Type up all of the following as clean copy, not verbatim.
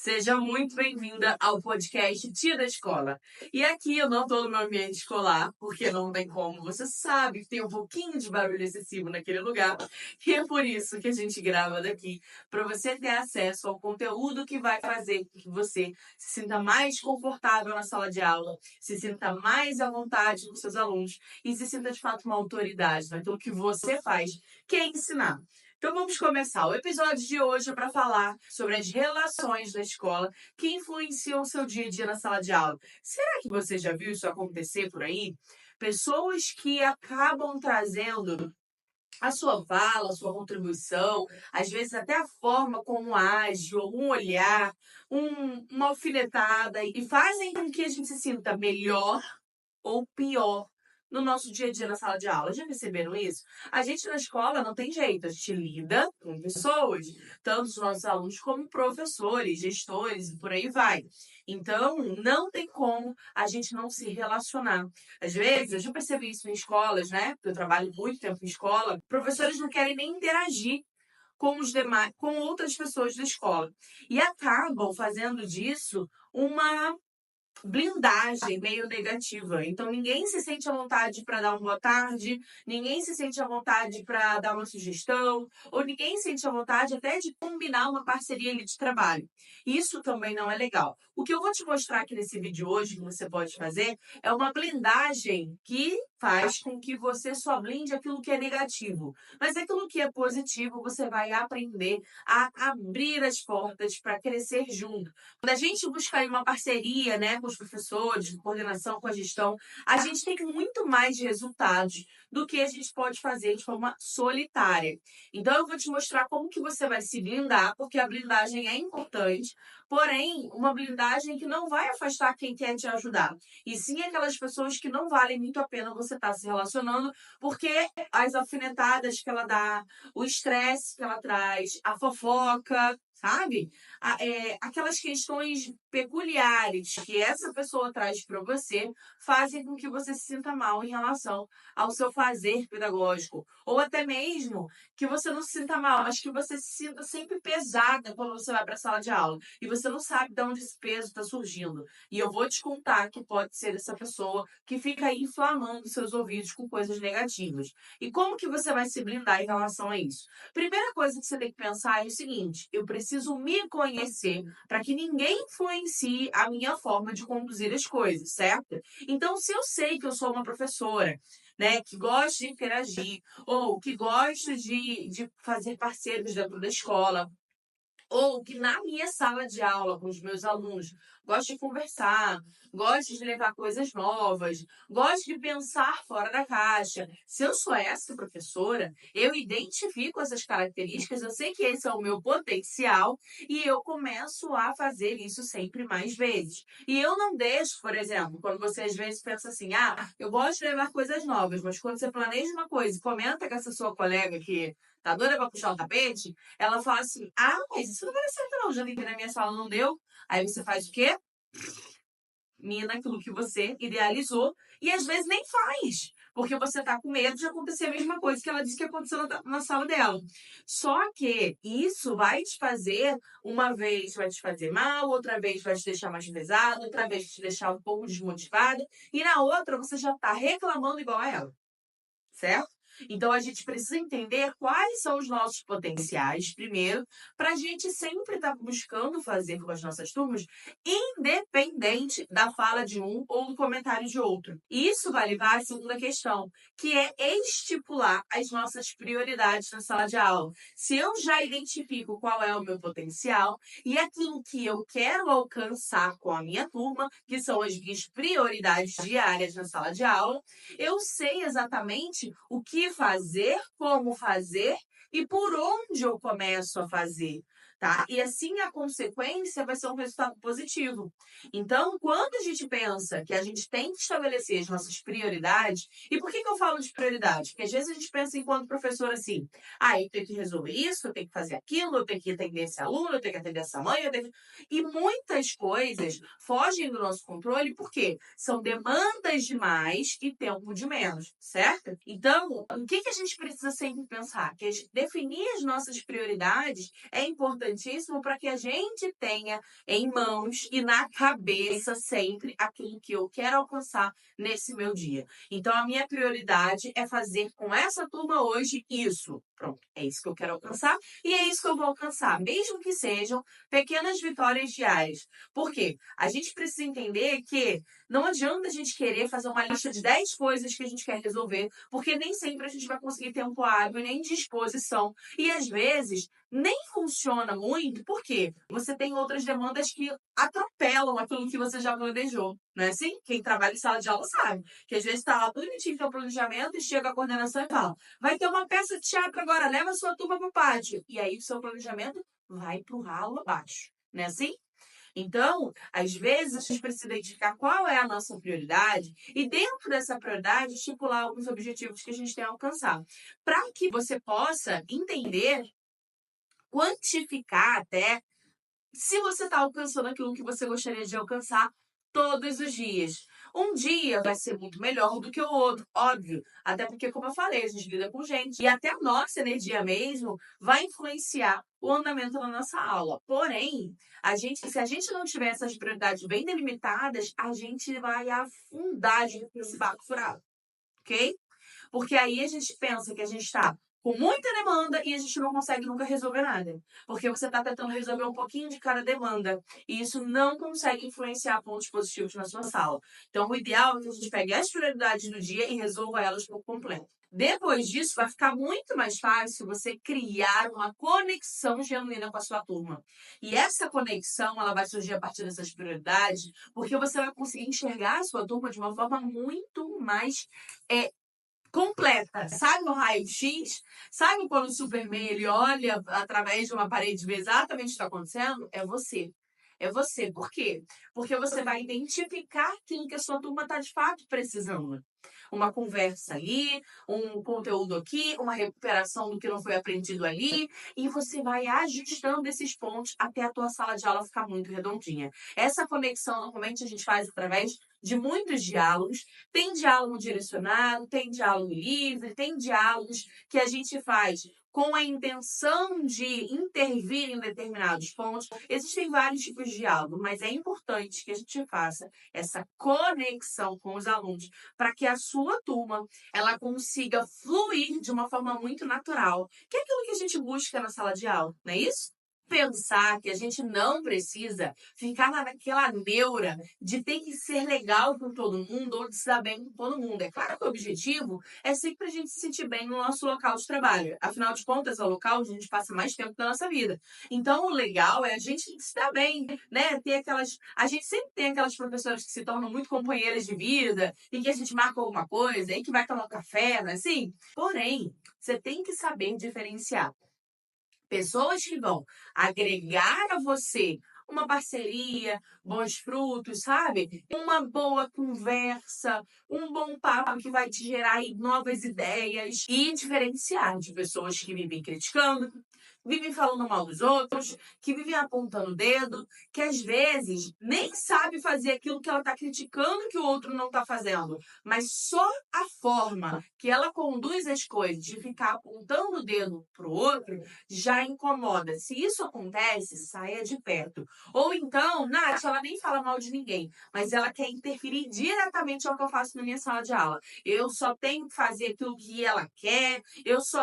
Seja muito bem-vinda ao podcast Tia da Escola. E aqui eu não estou no meu ambiente escolar, porque não tem como. Você sabe que tem um pouquinho de barulho excessivo naquele lugar. E é por isso que a gente grava daqui, para você ter acesso ao conteúdo que vai fazer com que você se sinta mais confortável na sala de aula, se sinta mais à vontade com seus alunos e se sinta de fato uma autoridade naquilo que você faz, que é ensinar. Então vamos começar. O episódio de hoje é para falar sobre as relações da escola que influenciam o seu dia a dia na sala de aula. Será que você já viu isso acontecer por aí? Pessoas que acabam trazendo a sua fala, a sua contribuição, às vezes até a forma como age, ou um olhar, uma alfinetada, e fazem com que a gente se sinta melhor ou pior no nosso dia a dia na sala de aula. Já perceberam isso? A gente na escola não tem jeito, a gente lida com pessoas, tanto os nossos alunos como professores, gestores e por aí vai. Então, não tem como a gente não se relacionar. Às vezes, eu já percebi isso em escolas, né? Porque eu trabalho muito tempo em escola, professores não querem nem interagir com os demais, com outras pessoas da escola. E acabam fazendo disso uma blindagem meio negativa. Então ninguém se sente à vontade para dar uma boa tarde, ninguém se sente à vontade para dar uma sugestão, ou ninguém se sente à vontade até de combinar uma parceria ali de trabalho. Isso também não é legal. O que eu vou te mostrar aqui nesse vídeo hoje, que você pode fazer, é uma blindagem que faz com que você só blinde aquilo que é negativo. Mas aquilo que é positivo, você vai aprender a abrir as portas para crescer junto. Quando a gente busca aí uma parceria, né, com os professores, de coordenação com a gestão, a gente tem muito mais resultados do que a gente pode fazer de forma solitária. Então, eu vou te mostrar como que você vai se blindar, porque a blindagem é importante, porém, uma blindagem que não vai afastar quem quer te ajudar, e sim aquelas pessoas que não valem muito a pena você estar se relacionando, porque as alfinetadas que ela dá, o estresse que ela traz, a fofoca, sabe? Aquelas questões peculiares que essa pessoa traz para você fazem com que você se sinta mal em relação ao seu fazer pedagógico. Ou até mesmo que você não se sinta mal, mas que você se sinta sempre pesada quando você vai para a sala de aula. E você não sabe de onde esse peso está surgindo. E eu vou te contar que pode ser essa pessoa que fica aí inflamando seus ouvidos com coisas negativas. E como que você vai se blindar em relação a isso? Primeira coisa que você tem que pensar é o seguinte: eu preciso me conhecer para que ninguém influencie a minha forma de conduzir as coisas, certo? Então, se eu sei que eu sou uma professora, né, que gosta de interagir, ou que gosta de fazer parceiros dentro da escola, ou que na minha sala de aula com os meus alunos gosto de conversar, gosto de levar coisas novas, gosto de pensar fora da caixa. Se eu sou essa professora, eu identifico essas características, eu sei que esse é o meu potencial e eu começo a fazer isso sempre mais vezes. E eu não deixo, por exemplo, quando você às vezes pensa assim, eu gosto de levar coisas novas, mas quando você planeja uma coisa e comenta com essa sua colega que tá doida pra puxar o tapete, ela fala assim: mas isso não vai dar certo, não. Já tentei na minha sala, não deu. Aí você faz o quê? Mina aquilo que você idealizou e às vezes nem faz, porque você tá com medo de acontecer a mesma coisa que ela disse que aconteceu na sala dela. Só que isso vai te fazer, uma vez vai te fazer mal, outra vez vai te deixar mais pesado, outra vez vai te deixar um pouco desmotivada, e na outra você já tá reclamando igual a ela, certo? Então a gente precisa entender quais são os nossos potenciais, primeiro, para a gente sempre estar buscando fazer com as nossas turmas, independente da fala de um ou do comentário de outro. E isso vai levar à segunda questão, que é estipular as nossas prioridades na sala de aula. Se eu já identifico qual é o meu potencial e aquilo que eu quero alcançar com a minha turma, que são as minhas prioridades diárias na sala de aula, eu sei exatamente o que fazer, como fazer e por onde eu começo a fazer, tá? E assim a consequência vai ser um resultado positivo. Então, quando a gente pensa que a gente tem que estabelecer as nossas prioridades, e por que eu falo de prioridade? Porque às vezes a gente pensa enquanto professor assim, eu tenho que resolver isso, eu tenho que fazer aquilo, eu tenho que atender esse aluno, eu tenho que atender essa mãe, e muitas coisas fogem do nosso controle porque são demandas demais e tempo de menos, certo? Então, o que a gente precisa sempre pensar? Que definir as nossas prioridades é importante importantíssimo para que a gente tenha em mãos e na cabeça sempre aquilo que eu quero alcançar nesse meu dia. Então, a minha prioridade é fazer com essa turma hoje isso. Pronto, é isso que eu quero alcançar e é isso que eu vou alcançar, mesmo que sejam pequenas vitórias diárias. Por quê? A gente precisa entender que não adianta a gente querer fazer uma lista de 10 coisas que a gente quer resolver, porque nem sempre a gente vai conseguir tempo hábil nem disposição. E às vezes nem funciona muito, porque você tem outras demandas que atropelam aquilo que você já planejou. Não é assim? Quem trabalha em sala de aula sabe. Que às vezes está lá bonitinho no planejamento e chega a coordenação e fala: vai ter uma peça de teatro agora, leva a sua turma para o pátio. E aí o seu planejamento vai para o ralo abaixo. Não é assim? Então, às vezes, a gente precisa identificar qual é a nossa prioridade e, dentro dessa prioridade, estipular alguns objetivos que a gente tem a alcançar. Para que você possa entender, quantificar até, se você está alcançando aquilo que você gostaria de alcançar todos os dias. Um dia vai ser muito melhor do que o outro, óbvio. Até porque, como eu falei, a gente lida com gente. E até a nossa energia mesmo vai influenciar o andamento da nossa aula. Porém, se a gente não tiver essas prioridades bem delimitadas, a gente vai afundar nesse barco furado, ok? Porque aí a gente pensa que a gente está com muita demanda e a gente não consegue nunca resolver nada. Porque você está tentando resolver um pouquinho de cada demanda. E isso não consegue influenciar pontos positivos na sua sala. Então, o ideal é que a gente pegue as prioridades do dia e resolva elas por completo. Depois disso, vai ficar muito mais fácil você criar uma conexão genuína com a sua turma. E essa conexão, ela vai surgir a partir dessas prioridades, porque você vai conseguir enxergar a sua turma de uma forma muito mais completa. Sabe no raio-x? Sabe quando o Superman ele olha através de uma parede e vê exatamente o que está acontecendo? É você. É você. Por quê? Porque você vai identificar aquilo que a sua turma está de fato precisando. Uma conversa ali, um conteúdo aqui, uma recuperação do que não foi aprendido ali, e você vai ajustando esses pontos até a tua sala de aula ficar muito redondinha. Essa conexão, normalmente, a gente faz através de muitos diálogos. Tem diálogo direcionado, tem diálogo livre, tem diálogos que a gente faz com a intenção de intervir em determinados pontos. Existem vários tipos de diálogo, mas é importante que a gente faça essa conexão com os alunos para que a sua turma ela consiga fluir de uma forma muito natural, que é aquilo que a gente busca na sala de aula, não é isso? Pensar que a gente não precisa ficar naquela neura de ter que ser legal com todo mundo ou de se dar bem com todo mundo. É claro que o objetivo é sempre a gente se sentir bem no nosso local de trabalho. Afinal de contas, é o local onde a gente passa mais tempo da nossa vida. Então, o legal é a gente se dar bem, né? A gente sempre tem aquelas professoras que se tornam muito companheiras de vida e que a gente marca alguma coisa e que vai tomar um café, não é assim? Porém, você tem que saber diferenciar pessoas que vão agregar a você uma parceria, bons frutos, sabe? Uma boa conversa, um bom papo que vai te gerar aí novas ideias e diferenciar de pessoas que vivem criticando, vivem falando mal dos outros, que vivem apontando o dedo, que às vezes nem sabe fazer aquilo que ela está criticando que o outro não está fazendo, mas só a forma que ela conduz as coisas de ficar apontando o dedo para o outro já incomoda. Se isso acontece, saia de perto. Ou então, Nath, ela nem fala mal de ninguém, mas ela quer interferir diretamente ao que eu faço na minha sala de aula. Eu só tenho que fazer aquilo que ela quer,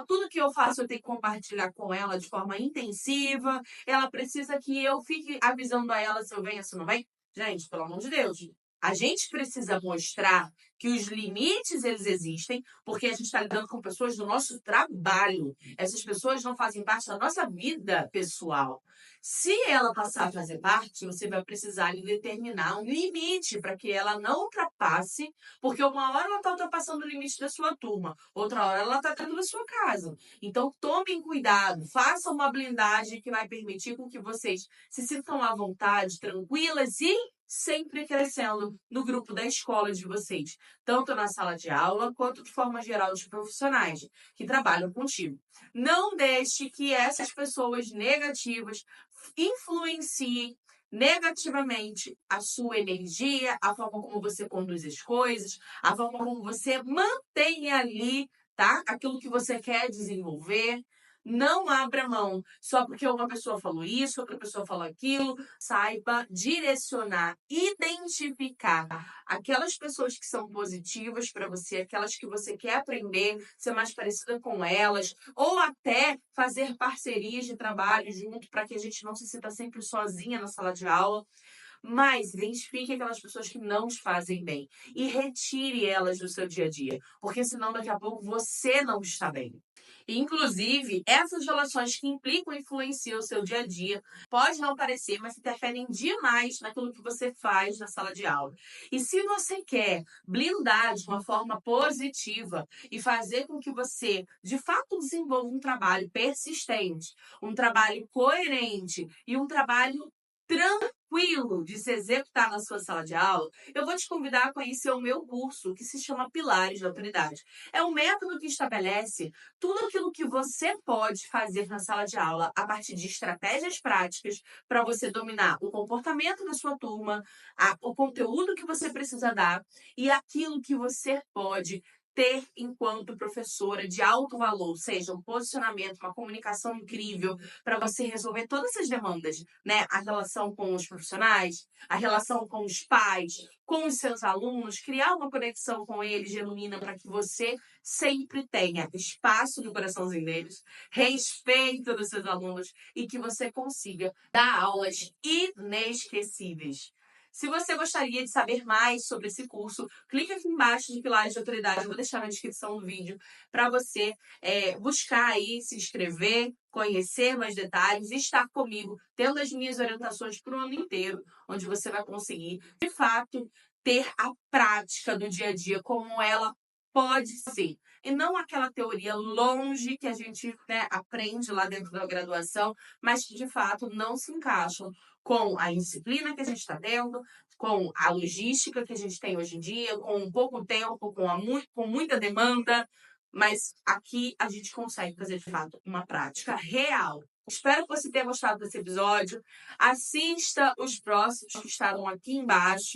tudo que eu faço eu tenho que compartilhar com ela de forma intensiva, ela precisa que eu fique avisando a ela se eu venho, se não vem. Gente, pelo amor de Deus, a gente precisa mostrar que os limites eles existem, porque a gente está lidando com pessoas do nosso trabalho. Essas pessoas não fazem parte da nossa vida pessoal. Se ela passar a fazer parte, você vai precisar lhe determinar um limite para que ela não ultrapasse, porque uma hora ela está ultrapassando o limite da sua turma, outra hora ela está dentro da sua casa. Então, tomem cuidado, façam uma blindagem que vai permitir com que vocês se sintam à vontade, tranquilas e sempre crescendo no grupo da escola de vocês, tanto na sala de aula quanto de forma geral de profissionais que trabalham contigo. Não deixe que essas pessoas negativas influenciem negativamente a sua energia, a forma como você conduz as coisas, a forma como você mantém ali, tá? Aquilo que você quer desenvolver. Não abra mão só porque uma pessoa falou isso, outra pessoa falou aquilo. Saiba direcionar, identificar aquelas pessoas que são positivas para você, aquelas que você quer aprender, ser mais parecida com elas, ou até fazer parcerias de trabalho junto para que a gente não se sinta sempre sozinha na sala de aula. Mas identifique aquelas pessoas que não te fazem bem e retire elas do seu dia a dia, porque senão daqui a pouco você não está bem. E, inclusive, essas relações que implicam e influenciam o seu dia a dia, pode não parecer, mas interferem demais naquilo que você faz na sala de aula. E se você quer blindar de uma forma positiva e fazer com que você, de fato, desenvolva um trabalho persistente, um trabalho coerente e um trabalho tranquilo de se executar na sua sala de aula, eu vou te convidar a conhecer o meu curso, que se chama Pilares da Autoridade. É um método que estabelece tudo aquilo que você pode fazer na sala de aula a partir de estratégias práticas para você dominar o comportamento da sua turma, o conteúdo que você precisa dar e aquilo que você pode ter enquanto professora de alto valor, seja um posicionamento, uma comunicação incrível para você resolver todas essas demandas, né? A relação com os profissionais, a relação com os pais, com os seus alunos, criar uma conexão com eles genuína para que você sempre tenha espaço no coraçãozinho deles, respeito dos seus alunos e que você consiga dar aulas inesquecíveis. Se você gostaria de saber mais sobre esse curso, clique aqui embaixo de Pilares de Autoridade, eu vou deixar na descrição do vídeo para você buscar aí, se inscrever, conhecer mais detalhes e estar comigo, tendo as minhas orientações para o ano inteiro, onde você vai conseguir, de fato, ter a prática do dia a dia como ela pode ser. E não aquela teoria longe que a gente, né, aprende lá dentro da graduação, mas que de fato não se encaixam com a disciplina que a gente está tendo, com a logística que a gente tem hoje em dia, com pouco tempo, com muita demanda, mas aqui a gente consegue fazer de fato uma prática real. Espero que você tenha gostado desse episódio. Assista os próximos que estarão aqui embaixo.